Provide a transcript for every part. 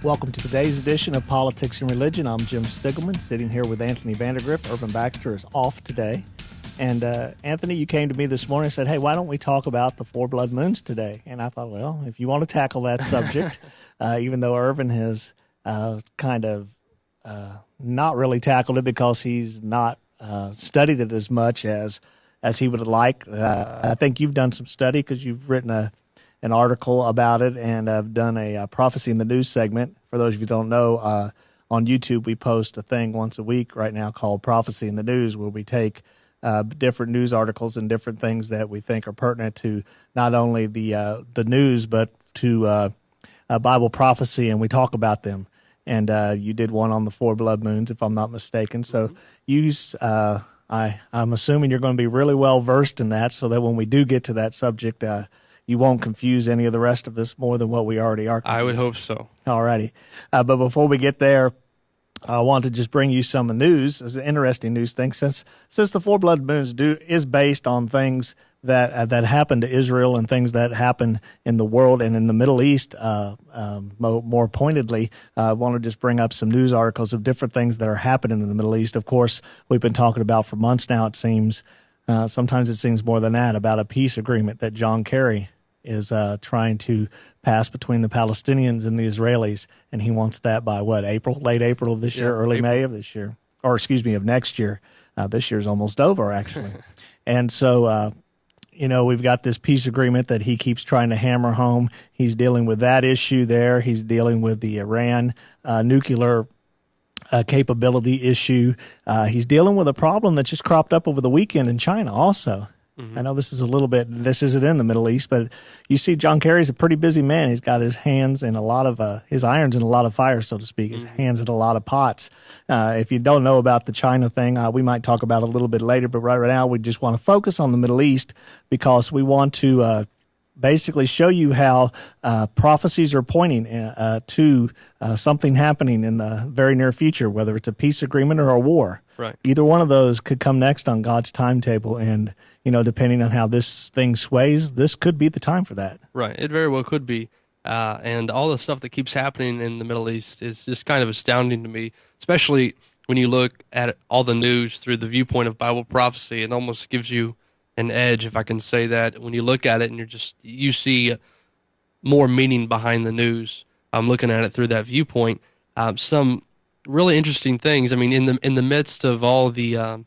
Welcome to today's edition of Politics and Religion. I'm Jim Stiglman, sitting here with Anthony Vandergrift. Irvin Baxter is off today. And Anthony, you came to me this morning and said, hey, why don't we talk about the four blood moons today? And I thought, well, if you want to tackle that subject, even though Irvin has kind of not really tackled it because he's not studied it as much as he would like. I think you've done some study because you've written an article about it, and I've done a Prophecy in the News segment. For those of you who don't know, on YouTube we post a thing once a week right now called Prophecy in the News, where we take different news articles and different things that we think are pertinent to not only the news but to Bible prophecy, and we talk about them. And you did one on the four blood moons, if I'm not mistaken. So I'm assuming you're going to be really well versed in that, so that when we do get to that subject, you won't confuse any of the rest of us more than what we already are confused. I would hope so. All righty. But before we get there, I want to just bring you some news. It's an interesting news thing. Since the four blood moons is based on things that happen to Israel and things that happen in the world and in the Middle East, more pointedly, I want to just bring up some news articles of different things that are happening in the Middle East. Of course, we've been talking about for months now, it seems. Sometimes it seems more than that, about a peace agreement that John Kerry is trying to pass between the Palestinians and the Israelis, and he wants that by what, late April of this year, early April. May of this year, or excuse me, of next year. This year's almost over, actually. And so, we've got this peace agreement that he keeps trying to hammer home. He's dealing with that issue there. He's dealing with the Iran nuclear capability issue. He's dealing with a problem that just cropped up over the weekend in China also. I know this isn't in the Middle East, but you see John Kerry's a pretty busy man. He's got his hands in a lot of, his irons in a lot of fire, so to speak, his hands in a lot of pots. If you don't know about the China thing, we might talk about it a little bit later, but right now we just want to focus on the Middle East because we want to basically show you how prophecies are pointing to something happening in the very near future, whether it's a peace agreement or a war. Right. Either one of those could come next on God's timetable, and depending on how this thing sways, this could be the time for that. Right. It very well could be. And all the stuff that keeps happening in the Middle East is just kind of astounding to me, especially when you look at all the news through the viewpoint of Bible prophecy. It almost gives you an edge, if I can say that, when you look at it and you see more meaning behind the news. I'm looking at it through that viewpoint. Some really interesting things. I mean, in the midst of all the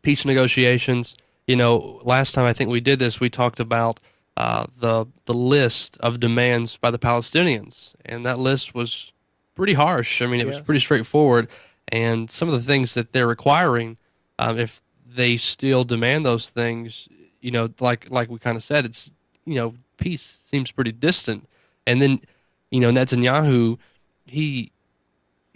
peace negotiations, last time I think we did this, we talked about the list of demands by the Palestinians, and that list was pretty harsh. I mean, it was pretty straightforward, and some of the things that they're requiring, if they still demand those things, like we kind of said, it's, peace seems pretty distant. And then, Netanyahu, he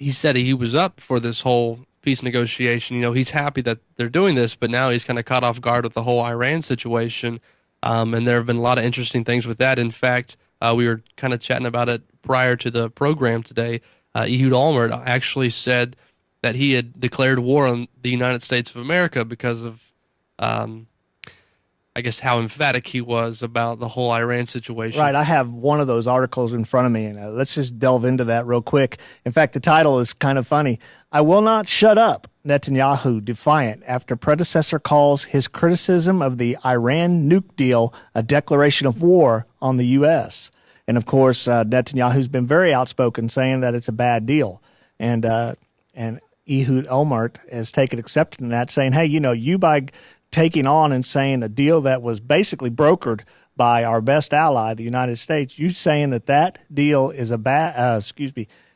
said he was up for this whole peace negotiation. He's happy that they're doing this, but now he's kind of caught off guard with the whole Iran situation. And there have been a lot of interesting things with that. In fact, we were kind of chatting about it prior to the program today. Ehud Olmert actually said that he had declared war on the United States of America because of, I guess, how emphatic he was about the whole Iran situation. Right. I have one of those articles in front of me, and let's just delve into that real quick. In fact, the title is kind of funny. I will not shut up, Netanyahu defiant after predecessor calls his criticism of the Iran nuke deal a declaration of war on the U.S. And, of course, Netanyahu's been very outspoken saying that it's a bad deal. And Ehud Olmert has taken exception in that, saying, hey, you by taking on and saying a deal that was basically brokered by our best ally, the United States, you saying that deal is a bad,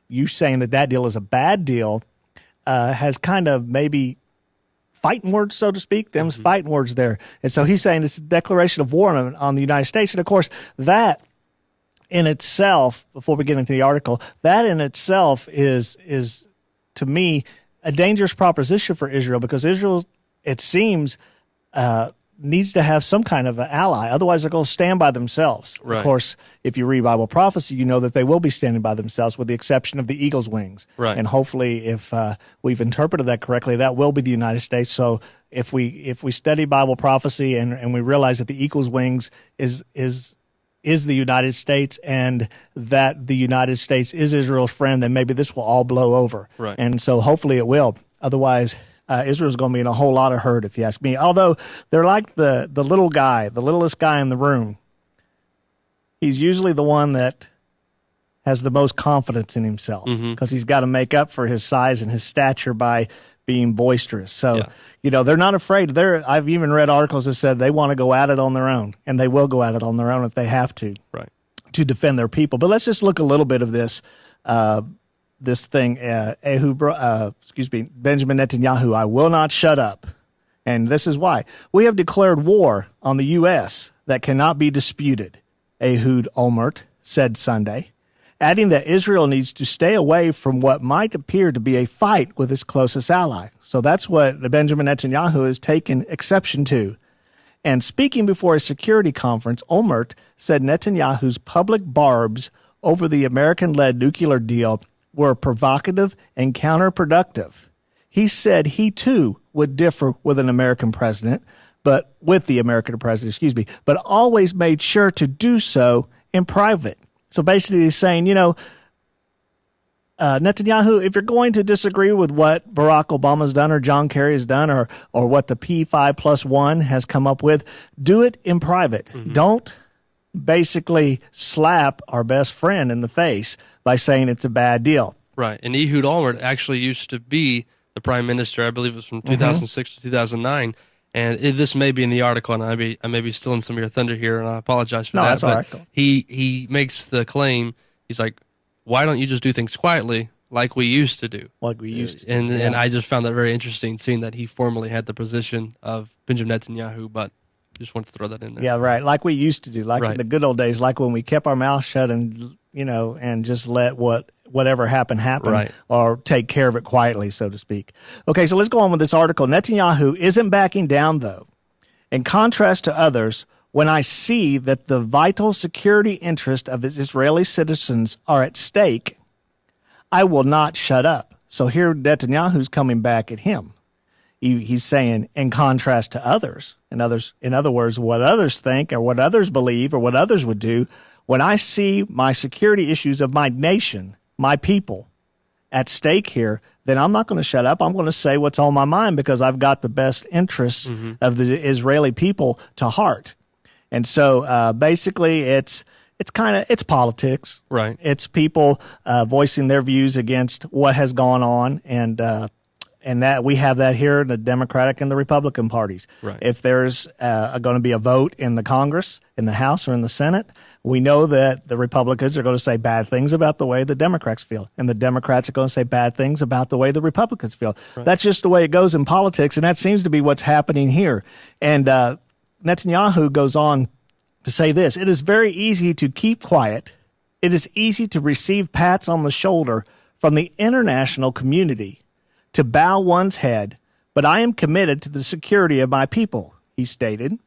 you saying that deal is a bad deal, has kind of maybe fighting words, so to speak. Them's fighting words there. And so he's saying it's a declaration of war on the United States. And of course, that in itself, before we get into the article, that in itself is to me a dangerous proposition for Israel, because Israel, it seems, needs to have some kind of an ally. Otherwise, they're going to stand by themselves. Right. Of course, if you read Bible prophecy, you know that they will be standing by themselves with the exception of the eagle's wings. Right. And hopefully, if we've interpreted that correctly, that will be the United States. So if we study Bible prophecy and we realize that the eagle's wings is is the United States and that the United States is Israel's friend, then maybe this will all blow over. Right. And so hopefully it will. Otherwise, Israel's going to be in a whole lot of hurt, if you ask me. Although they're like the little guy, the littlest guy in the room. He's usually the one that has the most confidence in himself because he's got to make up for his size and his stature by being boisterous. So, they're not afraid. I've even read articles that said they want to go at it on their own, and they will go at it on their own if they have to, to defend their people. But let's just look a little bit of this thing. Benjamin Netanyahu, I will not shut up. And this is why. We have declared war on the U.S. that cannot be disputed, Ehud Olmert said Sunday, adding that Israel needs to stay away from what might appear to be a fight with its closest ally. So that's what Benjamin Netanyahu has taken exception to. And speaking before a security conference, Olmert said Netanyahu's public barbs over the American-led nuclear deal were provocative and counterproductive. He said he, too, would differ with the American president, but always made sure to do so in private. So basically he's saying, Netanyahu, if you're going to disagree with what Barack Obama's done or John Kerry has done or what the P5+1 has come up with, do it in private. Don't basically slap our best friend in the face by saying it's a bad deal. Right. And Ehud Olmert actually used to be the prime minister. I believe it was from 2006 to 2009. And this may be in the article, and I may be stealing some of your thunder here, and I apologize for that. That's all right. He makes the claim, he's like, why don't you just do things quietly like we used to do? Like we used to. And I just found that very interesting, seeing that he formerly had the position of Benjamin Netanyahu, but just wanted to throw that in there. Yeah, right. Like we used to do, like in the good old days, like when we kept our mouth shut and, and just let whatever happen, or take care of it quietly, so to speak. Okay, so let's go on with this article. Netanyahu isn't backing down, though. In contrast to others, when I see that the vital security interests of his Israeli citizens are at stake, I will not shut up. So here Netanyahu's coming back at him. He's saying, in contrast to others, in other words, what others think or what others believe or what others would do, when I see my security issues of my nation, my people, at stake here, then I'm not going to shut up. I'm going to say what's on my mind because I've got the best interests of the Israeli people to heart. And so basically it's politics. Right. It's people voicing their views against what has gone on, and that we have that here in the Democratic and the Republican parties. Right. If there's going to be a vote in the Congress, in the House, or in the Senate, we know that the Republicans are going to say bad things about the way the Democrats feel, and the Democrats are going to say bad things about the way the Republicans feel. Right. That's just the way it goes in politics, and that seems to be what's happening here. And Netanyahu goes on to say this: it is very easy to keep quiet. It is easy to receive pats on the shoulder from the international community, to bow one's head, but I am committed to the security of my people, he stated.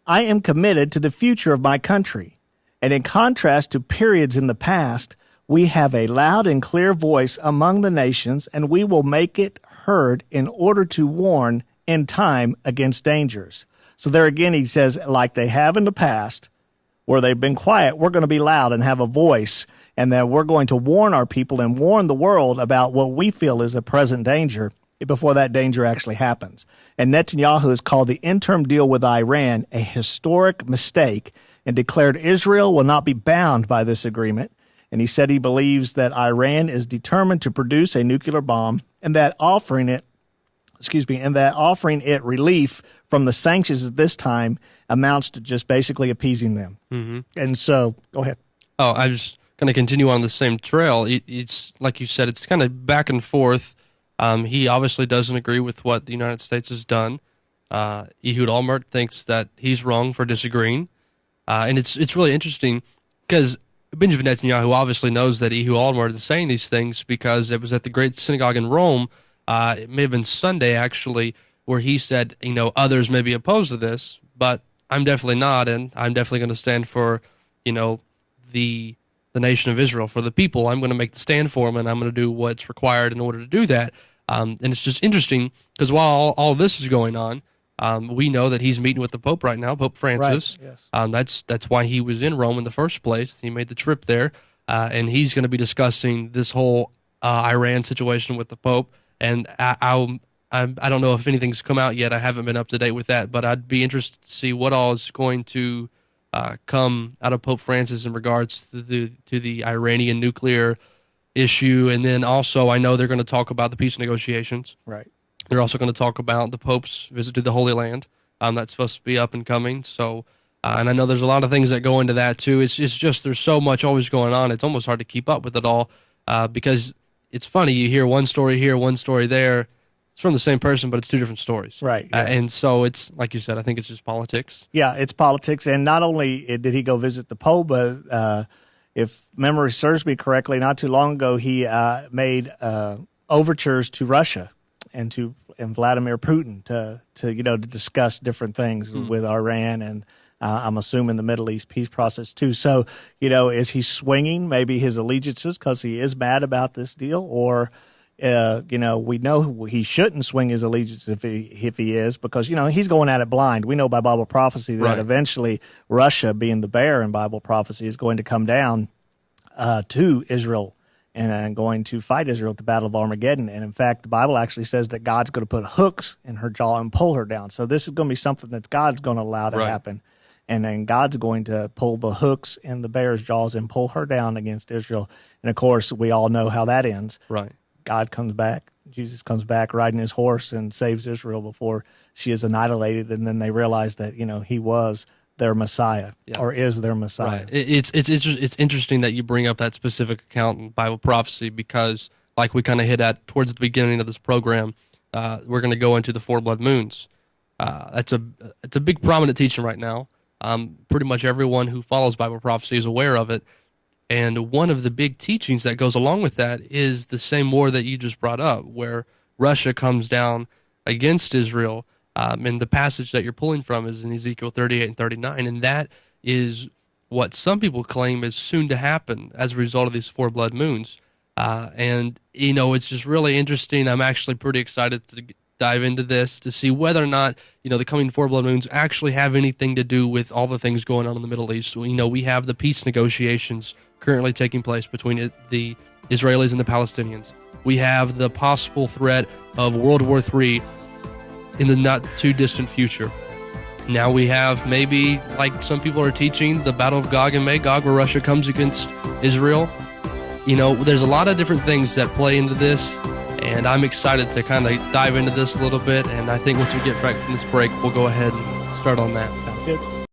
I am committed to the future of my country. And in contrast to periods in the past, we have a loud and clear voice among the nations, and we will make it heard in order to warn in time against dangers. So there again, he says, like they have in the past, where they've been quiet, we're going to be loud and have a voice, and that we're going to warn our people and warn the world about what we feel is a present danger before that danger actually happens. And Netanyahu has called the interim deal with Iran a historic mistake and declared Israel will not be bound by this agreement. And he said he believes that Iran is determined to produce a nuclear bomb, and that offering it relief from the sanctions at this time amounts to just basically appeasing them. And so, go ahead. Oh, I was going to continue on the same trail. It's like you said, it's kind of back and forth. He obviously doesn't agree with what the United States has done. Ehud Olmert thinks that he's wrong for disagreeing. And it's really interesting because Benjamin Netanyahu obviously knows that Ehud Olmert is saying these things because it was at the Great Synagogue in Rome. It may have been Sunday, actually, where he said, others may be opposed to this, but I'm definitely not, and I'm definitely going to stand for, the nation of Israel, for the people. I'm going to make the stand for them, and I'm going to do what's required in order to do that. And it's just interesting because while all this is going on, We know that he's meeting with the Pope right now, Pope Francis. Right, yes. That's why he was in Rome in the first place. He made the trip there, and he's going to be discussing this whole Iran situation with the Pope. And I don't know if anything's come out yet. I haven't been up to date with that, but I'd be interested to see what all is going to come out of Pope Francis in regards to the Iranian nuclear issue. And then also, I know they're going to talk about the peace negotiations. Right. They're also going to talk about the Pope's visit to the Holy Land. That's supposed to be up and coming. So, and I know there's a lot of things that go into that too. It's just there's so much always going on. It's almost hard to keep up with it all because it's funny. You hear one story here, one story there. It's from the same person, but it's two different stories. Right. Yeah. And so it's, like you said, I think it's just politics. Yeah, it's politics. And not only did he go visit the Pope, but if memory serves me correctly, not too long ago, he made overtures to Russia and Vladimir Putin to discuss different things with Iran and I'm assuming the Middle East peace process too. So, is he swinging maybe his allegiances because he is mad about this deal, or we know he shouldn't swing his allegiance if he is, because he's going at it blind. We know by Bible prophecy that eventually Russia, being the bear in Bible prophecy, is going to come down to Israel and going to fight Israel at the Battle of Armageddon. And in fact, the Bible actually says that God's going to put hooks in her jaw and pull her down. So this is going to be something that God's going to allow to happen. And then God's going to pull the hooks in the bear's jaws and pull her down against Israel. And of course, we all know how that ends. Right. God comes back. Jesus comes back riding his horse and saves Israel before she is annihilated. And then they realize that, he was their Messiah or is their Messiah. Right. It's interesting that you bring up that specific account in Bible prophecy because, like we kind of hit at towards the beginning of this program, we're going to go into the 4 blood moons. It's a big prominent teaching right now. Pretty much everyone who follows Bible prophecy is aware of it. And one of the big teachings that goes along with that is the same war that you just brought up, where Russia comes down against Israel. And the passage that you're pulling from is in Ezekiel 38 and 39. And that is what some people claim is soon to happen as a result of these 4 blood moons. And it's just really interesting. I'm actually pretty excited to dive into this to see whether or not, the coming 4 blood moons actually have anything to do with all the things going on in the Middle East. We have the peace negotiations currently taking place between the Israelis and the Palestinians. We have the possible threat of World War III in the not too distant future. Now we have maybe, like some people are teaching, the Battle of Gog and Magog, where Russia comes against Israel. There's a lot of different things that play into this, and I'm excited to kind of dive into this a little bit. And I think once we get back from this break, we'll go ahead and start on that. Sounds good.